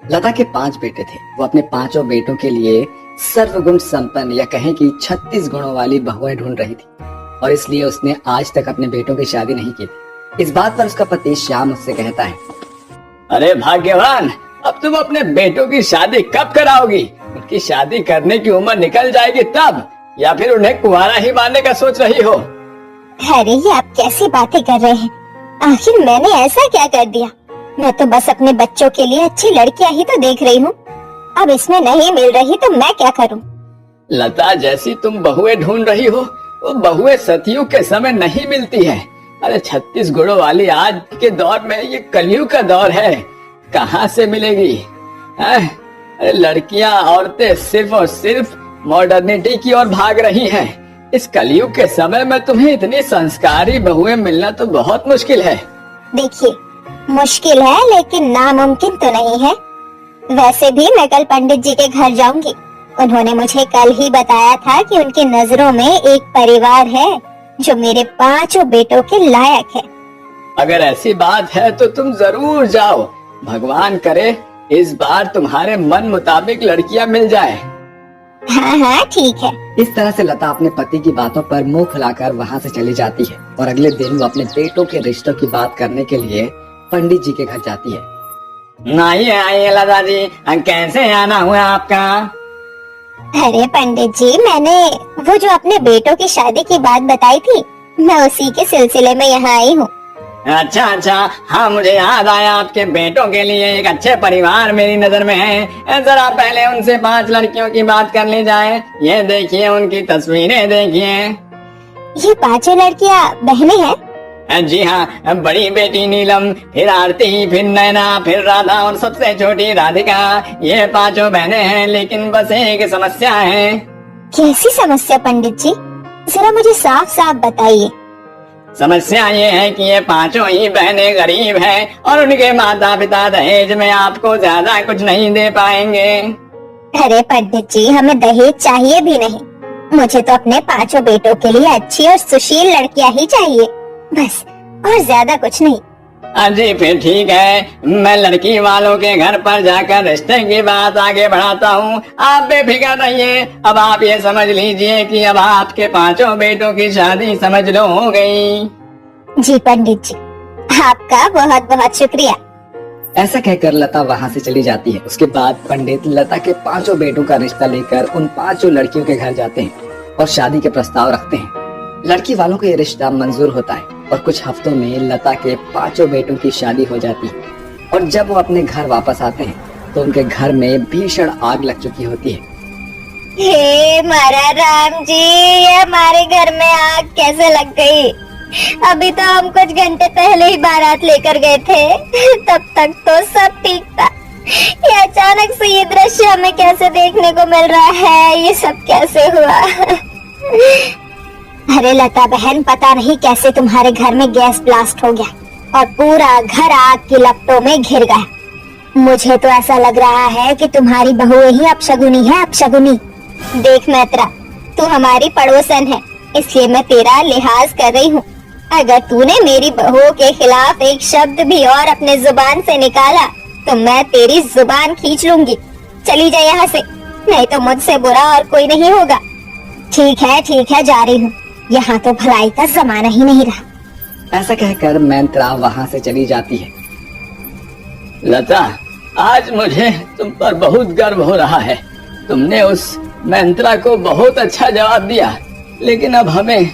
लता के 5 बेटे थे। वो अपने 5 बेटों के लिए सर्वगुण संपन्न या कहें कि 36 गुणों वाली बहुएं ढूंढ रही थी और इसलिए उसने आज तक अपने बेटों की शादी नहीं की थी। इस बात पर उसका पति श्याम उससे कहता है, अरे भाग्यवान, अब तुम अपने बेटों की शादी कब कराओगी? उनकी शादी करने की उम्र निकल जाएगी तब, या फिर उन्हें कुंवारा ही मारने का सोच रही हो? अरे ये आप कैसी बातें कर रहे हैं? आखिर मैंने ऐसा क्या कर दिया? मैं तो बस अपने बच्चों के लिए अच्छी लड़कियां ही तो देख रही हूँ। अब इसमें नहीं मिल रही तो मैं क्या करूँ? लता, जैसी तुम बहुएं ढूंढ रही हो वो बहुएं सतयुग के समय नहीं मिलती है। अरे 36 गुणों वाली आज के दौर में ये कलयुग का दौर है, कहाँ से मिलेगी? अरे लड़कियां, औरतें सिर्फ और सिर्फ मॉडर्निटी की ओर भाग रही हैं। इस कलयुग के समय में तुम्हें इतनी संस्कारी बहुएं मिलना तो बहुत मुश्किल है। देखिए, मुश्किल है लेकिन नामुमकिन तो नहीं है। वैसे भी मैं कल पंडित जी के घर जाऊंगी। उन्होंने मुझे कल ही बताया था कि उनकी नजरों में एक परिवार है जो मेरे 5 बेटों के लायक है। अगर ऐसी बात है तो तुम जरूर जाओ। भगवान करे इस बार तुम्हारे मन मुताबिक लड़कियां मिल जाए। हाँ ठीक है। इस तरह से लता अपने पति की बातों पर मुंह फुलाकर वहाँ से चली जाती है और अगले दिन वो अपने बेटों के रिश्तों की बात करने के लिए पंडित जी के घर जाती है। आइए लता जी, कैसे आना हुआ आपका? अरे पंडित जी, मैंने वो जो अपने बेटों की शादी की बात बताई थी, मैं उसी के सिलसिले में यहाँ आई हूँ। अच्छा, हाँ मुझे याद आया, आपके बेटों के लिए एक अच्छे परिवार मेरी नजर में है। जरा पहले उनसे 5 लड़कियों की बात कर ली जाए। ये देखिए, उनकी तस्वीरें देखिए। ये 5 लड़कियाँ बहनें हैं? जी हाँ, बड़ी बेटी नीलम, फिर आरती, फिर नैना, फिर राधा और सबसे छोटी राधिका। ये 5 बहनें हैं, लेकिन बस एक समस्या है। कैसी समस्या पंडित जी? जरा मुझे साफ साफ बताइए। समस्या ये है कि ये 5 ही बहनें गरीब हैं और उनके माता पिता दहेज में आपको ज्यादा कुछ नहीं दे पाएंगे। अरे पंडित जी, हमें दहेज चाहिए भी नहीं। मुझे तो अपने 5 बेटों के लिए अच्छी और सुशील लड़कियां ही चाहिए, बस, और ज्यादा कुछ नहीं। जी फिर ठीक है, मैं लड़की वालों के घर पर जाकर रिश्ते की बात आगे बढ़ाता हूँ। आप बेफिक्र रहिए। अब आप ये समझ लीजिए कि अब आपके 5 बेटों की शादी समझ लो हो गई। जी पंडित जी, आपका बहुत बहुत शुक्रिया। ऐसा कहकर लता वहाँ से चली जाती है। उसके बाद पंडित लता के 5 बेटों का रिश्ता लेकर उन 5 लड़कियों के घर जाते हैं और शादी के प्रस्ताव रखते हैं। लड़की वालों को ये रिश्ता मंजूर होता है और कुछ हफ्तों में लता के 5 बेटों की शादी हो जाती है। और जब वो अपने घर वापस आते हैं तो उनके घर में भीषण आग लग चुकी होती है। हे मारा राम जी, ये हमारे घर में आग कैसे लग गई? अभी तो हम कुछ घंटे पहले ही बारात लेकर गए थे, तब तक तो सब ठीक था। ये अचानक से ये दृश्य हमें कैसे देखने को मिल रहा है? ये सब कैसे हुआ? अरे लता बहन, पता नहीं कैसे तुम्हारे घर में गैस ब्लास्ट हो गया और पूरा घर आग की लपटों में घिर गया। मुझे तो ऐसा लग रहा है कि तुम्हारी बहू ही अपशगुनी है, अपशगुनी। देख मैत्रा, तू हमारी पड़ोसन है, इसलिए मैं तेरा लिहाज कर रही हूँ। अगर तूने मेरी बहू के खिलाफ एक शब्द भी और अपने जुबान से निकाला तो मैं तेरी जुबान खींच लूंगी। चली जा यहाँ से, नहीं तो मुझसे बुरा और कोई नहीं होगा। ठीक है, जा रही हूँ। यहाँ तो भलाई का जमाना ही नहीं रहा। ऐसा कहकर मैत्रा वहाँ से चली जाती है। लता, आज मुझे तुम पर बहुत गर्व हो रहा है। तुमने उस मैत्रा को बहुत अच्छा जवाब दिया, लेकिन अब हमें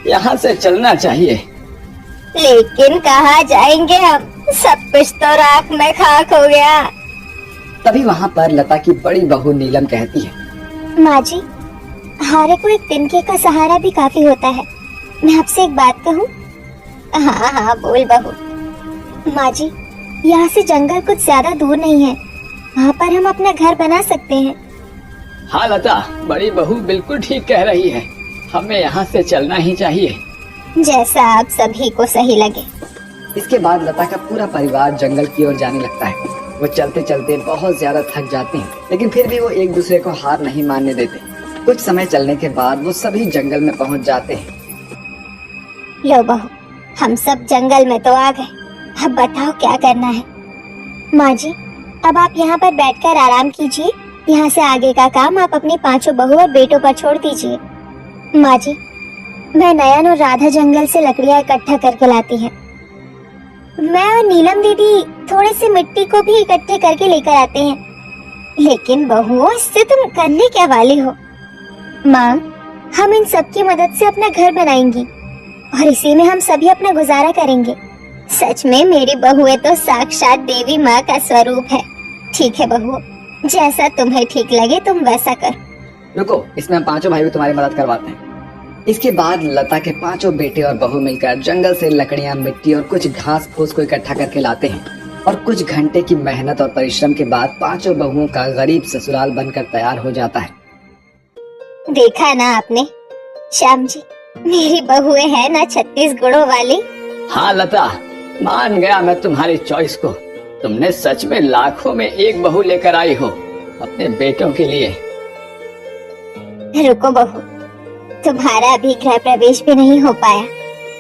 यहाँ से चलना चाहिए। लेकिन कहाँ जाएंगे हम? सब कुछ तो राख में खाक हो गया। तभी वहाँ पर लता की बड़ी बहू नीलम कहती है, माँ जी, हारे को एक तिनके का सहारा भी काफी होता है। मैं आपसे एक बात कहूँ? हाँ, बोल बहू। माँ जी, यहाँ से जंगल कुछ ज्यादा दूर नहीं है, वहाँ पर हम अपना घर बना सकते हैं। हाँ लता, बड़ी बहू बिल्कुल ठीक कह रही है। हमें यहाँ से चलना ही चाहिए। जैसा आप सभी को सही लगे। इसके बाद लता का पूरा परिवार जंगल की ओर जाने लगता है। वो चलते चलते बहुत ज्यादा थक जाते हैं, लेकिन फिर भी वो एक दूसरे को हार नहीं मानने देते। कुछ समय चलने के बाद वो सभी जंगल में पहुंच जाते हैं। लो बहू, हम सब जंगल में तो आ गए, अब बताओ क्या करना है? माँ जी, अब आप यहाँ पर बैठकर आराम कीजिए। यहाँ से आगे का काम आप अपनी पांचों बहू और बेटों पर छोड़ दीजिए। माँ जी, मैं नयन और राधा जंगल से लकड़ियाँ इकट्ठा करके लाती है। मैं और नीलम दीदी थोड़े से मिट्टी को भी इकट्ठे करके लेकर आते हैं। लेकिन बहुओं, इससे तुम करने क्या वाली हो? माँ, हम इन सब की मदद से अपना घर बनाएंगी और इसी में हम सभी अपना गुजारा करेंगे। सच में मेरी बहुएं तो साक्षात देवी माँ का स्वरूप है। ठीक है बहुओं, जैसा तुम्हें ठीक लगे तुम वैसा कर। रुको, इसमें हम पांचों भाई भी तुम्हारी मदद करवाते हैं। इसके बाद लता के पांचों बेटे और बहू मिलकर जंगल से लकड़ियां, मिट्टी और कुछ घास फूस को इकट्ठा करके लाते हैं और कुछ घंटे की मेहनत और परिश्रम के बाद पांचों बहुओं का गरीब ससुराल बनकर तैयार हो जाता है। देखा ना आपने श्याम जी, मेरी बहुएं हैं ना 36 गुणों वाली। हाँ लता, मान गया मैं तुम्हारी चॉइस को। तुमने सच में लाखों में एक बहू लेकर आई हो अपने बेटों के लिए। रुको बहू, तुम्हारा अभी गृह प्रवेश भी नहीं हो पाया।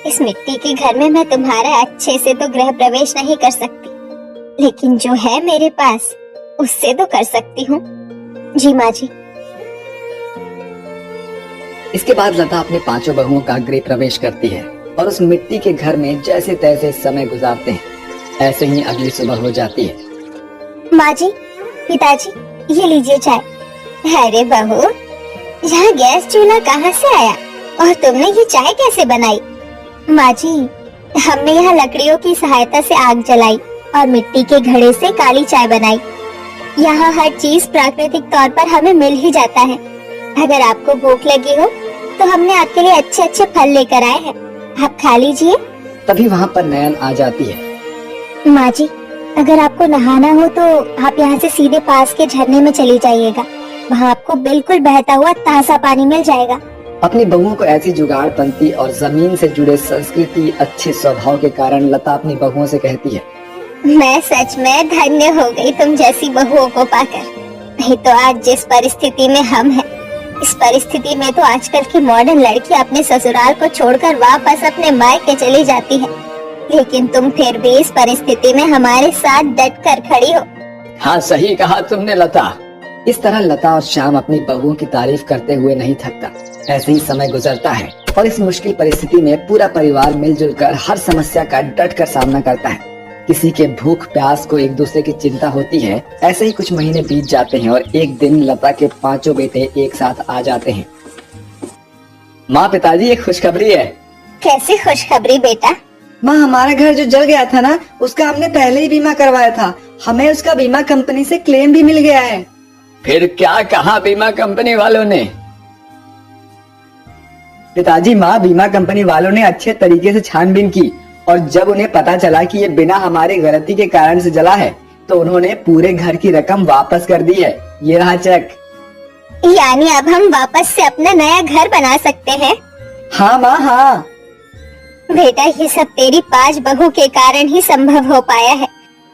इस मिट्टी के घर में मैं तुम्हारा अच्छे से तो गृह प्रवेश नहीं कर सकती, लेकिन जो है मेरे पास उससे तो कर सकती हूँ। जी माँ जी। इसके बाद लता अपने पांचों बहुओं का गृह प्रवेश करती है और उस मिट्टी के घर में जैसे तैसे समय गुजारते हैं। ऐसे ही अगली सुबह हो जाती है। माँ जी, पिताजी, ये लीजिए चाय। अरे बहू, यहाँ गैस चूल्हा कहाँ से आया और तुमने ये चाय कैसे बनाई? माँ जी, हमने यहाँ लकड़ियों की सहायता से आग जलाई और मिट्टी के घड़े से काली चाय बनाई। यहाँ हर चीज प्राकृतिक तौर पर हमें मिल ही जाता है। अगर आपको भूख लगी हो तो हमने आपके लिए अच्छे अच्छे फल लेकर आए हैं, आप खा लीजिए। तभी वहाँ पर नयन आ जाती है। माँ जी, अगर आपको नहाना हो तो आप यहाँ से सीधे पास के झरने में चली जाइएगा। वहाँ आपको बिल्कुल बहता हुआ ताजा पानी मिल जाएगा। अपनी बहुओं को ऐसी जुगाड़पंती और जमीन से जुड़े संस्कृति, अच्छे स्वभाव के कारण लता अपनी बहुओं से कहती है, मैं सच में धन्य हो गई तुम जैसी बहुओं को पाकर। नहीं तो आज जिस परिस्थिति में हम हैं, इस परिस्थिति में तो आजकल की मॉडर्न लड़की अपने ससुराल को छोड़कर वापस अपने मायके चली जाती है, लेकिन तुम फिर भी इस परिस्थिति में हमारे साथ डट कर खड़ी हो। हाँ, सही कहा तुमने लता। इस तरह लता और श्याम अपनी बहुओं की तारीफ करते हुए नहीं थकता। ऐसे ही समय गुजरता है और इस मुश्किल परिस्थिति में पूरा परिवार मिलजुल कर हर समस्या का डट कर सामना करता है। किसी के भूख प्यास को एक दूसरे की चिंता होती है। ऐसे ही कुछ महीने बीत जाते हैं और एक दिन लता के पांचों बेटे एक साथ आ जाते हैं। माँ, पिताजी, एक खुशखबरी है। कैसी खुशखबरी बेटा? माँ, हमारा घर जो जल गया था ना, उसका हमने पहले ही बीमा करवाया था। हमें उसका बीमा कंपनी से क्लेम भी मिल गया है। फिर क्या कहा बीमा कंपनी वालों ने? पिताजी, माँ, बीमा कंपनी वालों ने अच्छे तरीके से छानबीन की और जब उन्हें पता चला कि ये बिना हमारी गलती के कारण से जला है तो उन्होंने पूरे घर की रकम वापस कर दी है। ये रहा चेक। यानी अब हम वापस से अपना नया घर बना सकते हैं? हाँ माँ, हाँ। बेटा, ये सब तेरी 5 बहू के कारण ही संभव हो पाया है।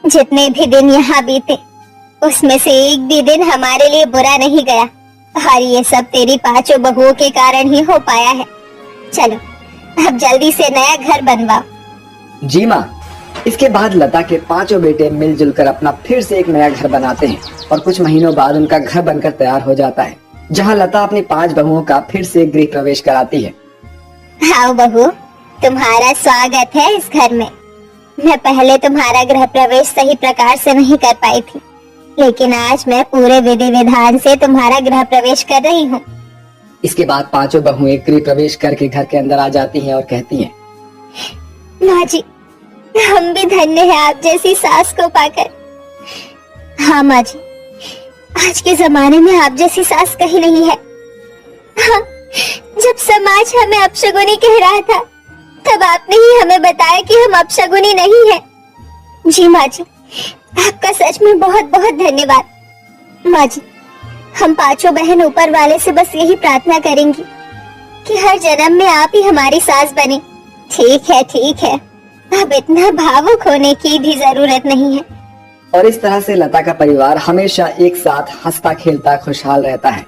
जितने भी दिन यहाँ बीते उसमें से एक भी दिन हमारे लिए बुरा नहीं गया और ये सब तेरी 5 बहुओं के कारण ही हो पाया है। चलो अब जल्दी से नया घर बनवाओ। जी माँ। इसके बाद लता के पांचों बेटे मिलजुल कर अपना फिर से एक नया घर बनाते हैं और कुछ महीनों बाद उनका घर बनकर तैयार हो जाता है, जहाँ लता अपनी 5 बहुओं का फिर से गृह प्रवेश कराती है। आओ बहू, तुम्हारा स्वागत है इस घर में। मैं पहले तुम्हारा गृह प्रवेश सही प्रकार से नहीं कर पाई थी, लेकिन आज मैं पूरे विधि विधान से तुम्हारा गृह प्रवेश कर रही हूँ। इसके बाद पांचों बहुएं गृह प्रवेश करके घर के अंदर आ जाती हैं और कहती हैं, माँ जी, हम भी धन्य हैं आप जैसी सास को पाकर। हाँ माँ जी, आज के जमाने में आप जैसी सास कहीं नहीं है। हाँ, जब समाज हमें अपशगुनी कह रहा था तब आपने ही हमें बताया कि हम अपशगुनी नहीं है। जी माँ जी, आपका सच में बहुत बहुत धन्यवाद। माँ जी, हम पांचों बहन ऊपर वाले से बस यही प्रार्थना करेंगी कि हर जन्म में आप ही हमारी सास बने। ठीक है, ठीक है, अब इतना भावुक होने की भी जरूरत नहीं है। और इस तरह से लता का परिवार हमेशा एक साथ हंसता खेलता खुशहाल रहता है।